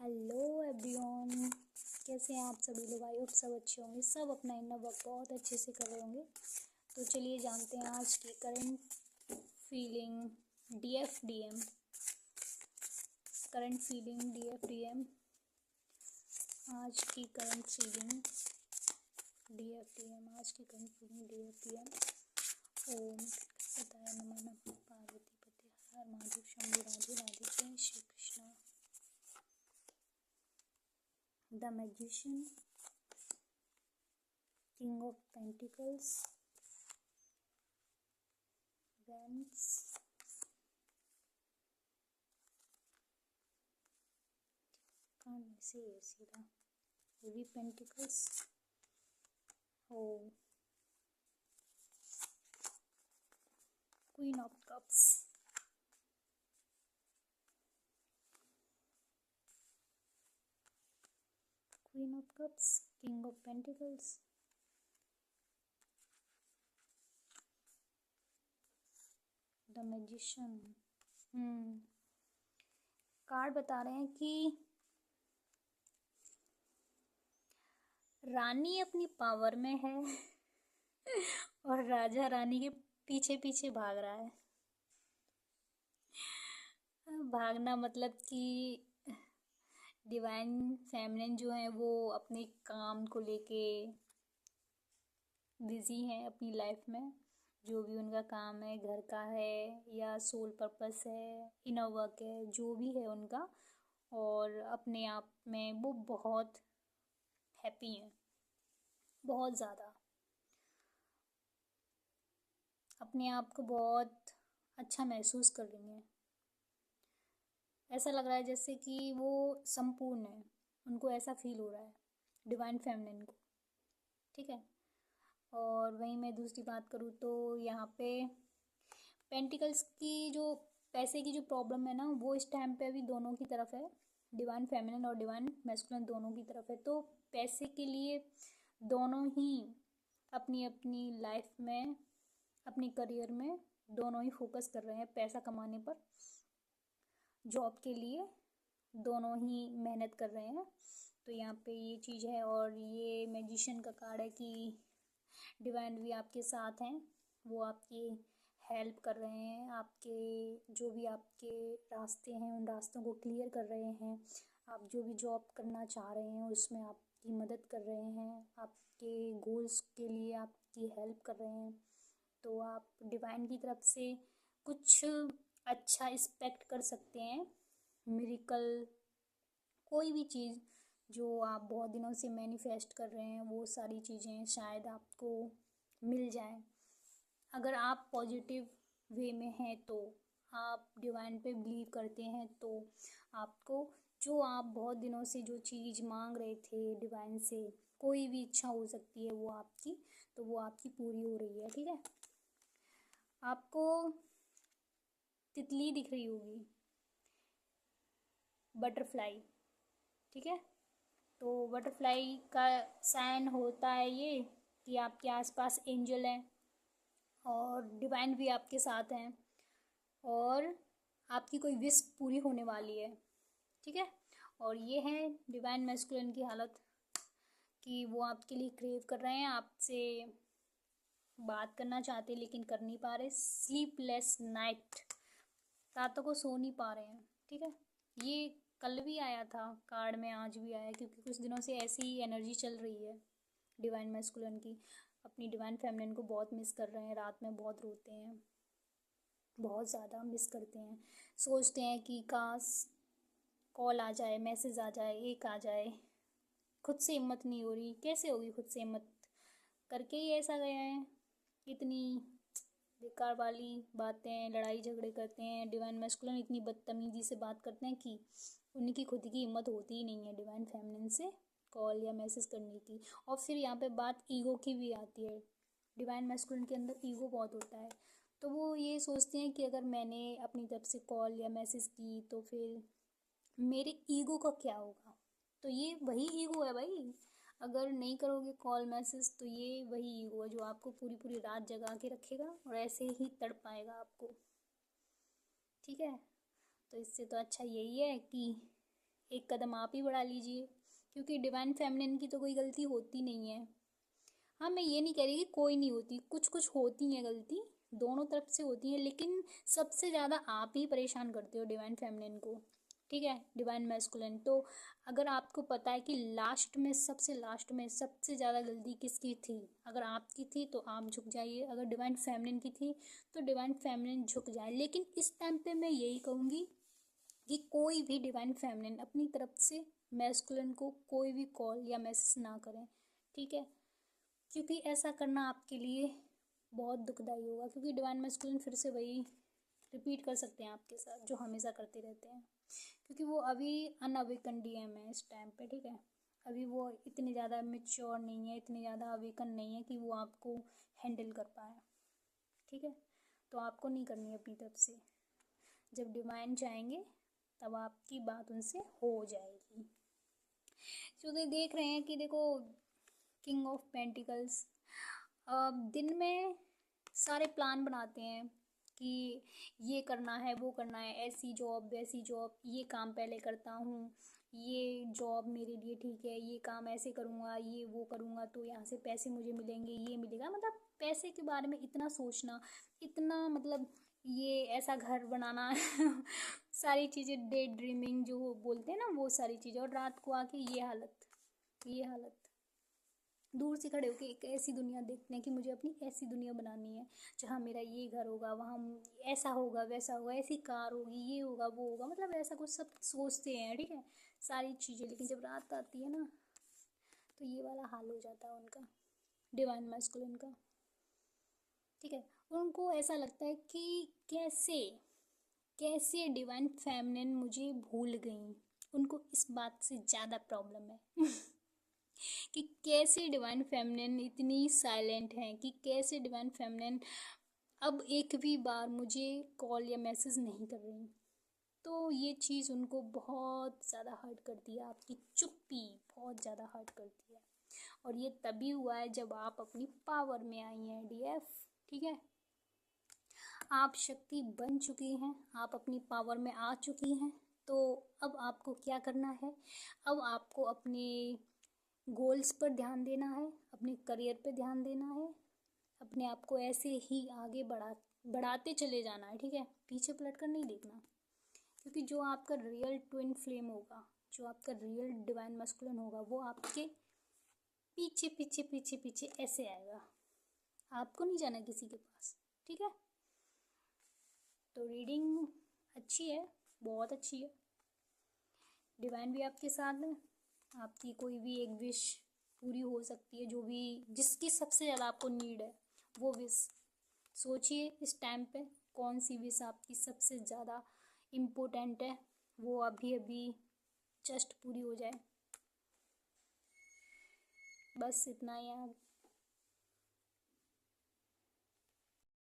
Hello everyone, कैसे हैं आप सभी लोग। आई होप सब अच्छे होंगे, सब अपना इनर वर्क बहुत अच्छे से कर रहे होंगे। तो चलिए जानते हैं आज की current feeling DFDM। Current feeling DFDM, आज की करंट फीलिंग DFDM, आज की करंट फीलिंग DFDM। ओम पताय नमः, पार्वती पते हर महादेव, शंभु राधे राधे, जय Shri Krishna. The Magician, King of Pentacles, Wands, can't see सीधा, Three Pentacles, oh, Queen of Cups, Queen of Cups, King of Pentacles, The Magician। Card बता रहे हैं कि रानी अपनी पावर में है और राजा रानी के पीछे पीछे भाग रहा है। भागना मतलब कि डिवाइन फेमिनिन जो है वो अपने काम को लेके बिजी हैं अपनी लाइफ में। जो भी उनका काम है, घर का है या सोल पर्पस है, इनर वर्क है, जो भी है उनका, और अपने आप में वो बहुत हैप्पी हैं, बहुत ज़्यादा अपने आप को बहुत अच्छा महसूस कर रही हैं। ऐसा लग रहा है जैसे कि वो संपूर्ण है, उनको ऐसा फील हो रहा है डिवाइन फेमिनिन को, ठीक है। और वहीं मैं दूसरी बात करूँ तो यहाँ पे पेंटिकल्स की जो पैसे की जो प्रॉब्लम है ना, वो इस टाइम पे अभी दोनों की तरफ है, डिवाइन फेमिनिन और डिवाइन मैस्कुलिन दोनों की तरफ है। तो पैसे के लिए दोनों ही अपनी अपनी लाइफ में, अपनी करियर में दोनों ही फोकस कर रहे हैं पैसा कमाने पर। जॉब के लिए दोनों ही मेहनत कर रहे हैं। तो यहाँ पे ये चीज़ है। और ये मैजिशियन का कार्ड है कि डिवाइन भी आपके साथ हैं, वो आपकी हेल्प कर रहे हैं, आपके जो भी आपके रास्ते हैं उन रास्तों को क्लियर कर रहे हैं। आप जो भी जॉब करना चाह रहे हैं उसमें आपकी मदद कर रहे हैं, आपके गोल्स के लिए आपकी हेल्प कर रहे हैं। तो आप डिवाइन की तरफ से कुछ अच्छा एक्सपेक्ट कर सकते हैं। मिरेकल, कोई भी चीज़ जो आप बहुत दिनों से मैनिफेस्ट कर रहे हैं वो सारी चीज़ें शायद आपको मिल जाएं। अगर आप पॉजिटिव वे में हैं तो, आप डिवाइन पे बिलीव करते हैं तो आपको जो आप बहुत दिनों से जो चीज़ मांग रहे थे डिवाइन से, कोई भी इच्छा हो सकती है वो आपकी, तो वो आपकी पूरी हो रही है, ठीक है। आपको तितली दिख रही होगी, बटरफ्लाई, ठीक है। तो बटरफ्लाई का साइन होता है ये कि आपके आसपास एंजल हैं और डिवाइन भी आपके साथ हैं और आपकी कोई विश पूरी होने वाली है, ठीक है। और ये है डिवाइन मैस्कुलिन की हालत कि वो आपके लिए क्रेव कर रहे हैं, आपसे बात करना चाहते हैं लेकिन कर नहीं पा रहे। स्लीपलेस नाइट, रातों को सो नहीं पा रहे हैं, ठीक है। ये कल भी आया था कार्ड में, आज भी आया, क्योंकि कुछ दिनों से ऐसी ही एनर्जी चल रही है डिवाइन मैस्कुलिन की। अपनी डिवाइन फेमिनिन को बहुत मिस कर रहे हैं, रात में बहुत रोते हैं, बहुत ज़्यादा मिस करते हैं। सोचते हैं कि काश कॉल आ जाए, मैसेज आ जाए, एक आ जाए। खुद से हिम्मत नहीं हो रही, कैसे होगी खुद से हिम्मत, करके ही ऐसा गए हैं। इतनी बेकार वाली बातें, लड़ाई झगड़े करते हैं। डिवाइन मैस्कुलिन इतनी बदतमीजी से बात करते हैं कि उनकी खुद की हिम्मत होती ही नहीं है डिवाइन फेमिनिन से कॉल या मैसेज करने की। और फिर यहाँ पे बात ईगो की भी आती है। डिवाइन मैस्कुलिन के अंदर ईगो बहुत होता है, तो वो ये सोचते हैं कि अगर मैंने अपनी तरफ से कॉल या मैसेज की तो फिर मेरे ईगो का क्या होगा। तो ये वही ईगो है भाई, अगर नहीं करोगे कॉल मैसेज तो ये वही ईगो है जो आपको पूरी पूरी रात जगा के रखेगा और ऐसे ही तड़पाएगा आपको, ठीक है। तो इससे तो अच्छा यही है कि एक कदम आप ही बढ़ा लीजिए, क्योंकि डिवाइन फेमिनिन की तो कोई गलती होती नहीं है। हाँ, मैं ये नहीं कह रही कि कोई नहीं होती, कुछ कुछ होती हैं गलती, दोनों तरफ से होती है, लेकिन सबसे ज़्यादा आप ही परेशान करते हो डिवाइन फेमिनिन को, ठीक है, डिवाइन मैस्कुलिन। तो अगर आपको पता है कि लास्ट में सबसे ज़्यादा गलती किसकी थी, अगर आपकी थी तो आप झुक जाइए, अगर डिवाइन फेमिनिन की थी तो डिवाइन फेमिनिन झुक जाए। लेकिन इस टाइम पे मैं यही कहूँगी कि कोई भी डिवाइन फेमिनिन अपनी तरफ से मैस्कुलिन को कोई भी कॉल या मैसेज ना करें, ठीक है, क्योंकि ऐसा करना आपके लिए बहुत दुखदाई होगा, क्योंकि डिवाइन मैस्कुलिन फिर से वही रिपीट कर सकते हैं आपके साथ जो हमेशा करते रहते हैं, क्योंकि वो अभी अनअवेकन डीएम है इस टाइम पे, ठीक है, अभी वो इतनी ज़्यादा मेच्योर नहीं है, इतनी ज़्यादा अवेकन नहीं है कि वो आपको हैंडल कर पाए, ठीक है। तो आपको नहीं करनी है अपनी तरफ से, जब डिवाइन चाहेंगे तब आपकी बात उनसे हो जाएगी। तो देख रहे हैं कि देखो, किंग ऑफ पेंटिकल्स दिन में सारे प्लान बनाते हैं कि ये करना है, वो करना है, ऐसी जॉब वैसी जॉब, ये काम पहले करता हूँ, ये जॉब मेरे लिए ठीक है, ये काम ऐसे करूँगा, ये वो करूँगा तो यहाँ से पैसे मुझे मिलेंगे, ये मिलेगा, मतलब पैसे के बारे में इतना सोचना, इतना मतलब ये ऐसा घर बनाना सारी चीज़ें, डे ड्रीमिंग जो बोलते हैं ना, वो सारी चीज़ें, और रात को आके ये हालत दूर से खड़े होके एक ऐसी दुनिया देखते हैं कि मुझे अपनी ऐसी दुनिया बनानी है जहाँ मेरा ये घर होगा, वहाँ ऐसा होगा, वैसा होगा, ऐसी कार होगी, ये होगा, वो होगा, मतलब ऐसा कुछ सब सोचते हैं, ठीक है, सारी चीज़ें। लेकिन जब रात आती है ना तो ये वाला हाल हो जाता है उनका, डिवाइन मैस्कुलिन का, ठीक है। उनको ऐसा लगता है कि कैसे कैसे डिवाइन फेमिनिन मुझे भूल गई, उनको इस बात से ज़्यादा प्रॉब्लम है कि कैसे डिवाइन फेमिनिन इतनी साइलेंट हैं, कि कैसे डिवाइन फेमिनिन अब एक भी बार मुझे कॉल या मैसेज नहीं कर रही। तो ये चीज़ उनको बहुत ज़्यादा हर्ट करती है, आपकी चुप्पी बहुत ज़्यादा हर्ट करती है, और ये तभी हुआ है जब आप अपनी पावर में आई हैं डीएफ, ठीक है, आप शक्ति बन चुकी हैं, आप अपनी पावर में आ चुकी हैं। तो अब आपको क्या करना है, अब आपको अपने गोल्स पर ध्यान देना है, अपने करियर पे ध्यान देना है, अपने आप को ऐसे ही आगे बढ़ाते चले जाना है, ठीक है, पीछे पलट कर नहीं देखना, क्योंकि जो आपका रियल ट्विन फ्लेम होगा, जो आपका रियल डिवाइन मैस्कुलिन होगा, वो आपके पीछे पीछे पीछे पीछे ऐसे आएगा, आपको नहीं जाना किसी के पास, ठीक है। तो रीडिंग अच्छी है, बहुत अच्छी है, डिवाइन भी आपके साथ है, आपकी कोई भी एक विश पूरी हो सकती है, जो भी जिसकी सबसे ज़्यादा आपको नीड है वो विश सोचिए इस टाइम पे, कौन सी विश आपकी सबसे ज़्यादा इम्पोर्टेंट है, वो अभी अभी जस्ट पूरी हो जाए, बस इतना ही है।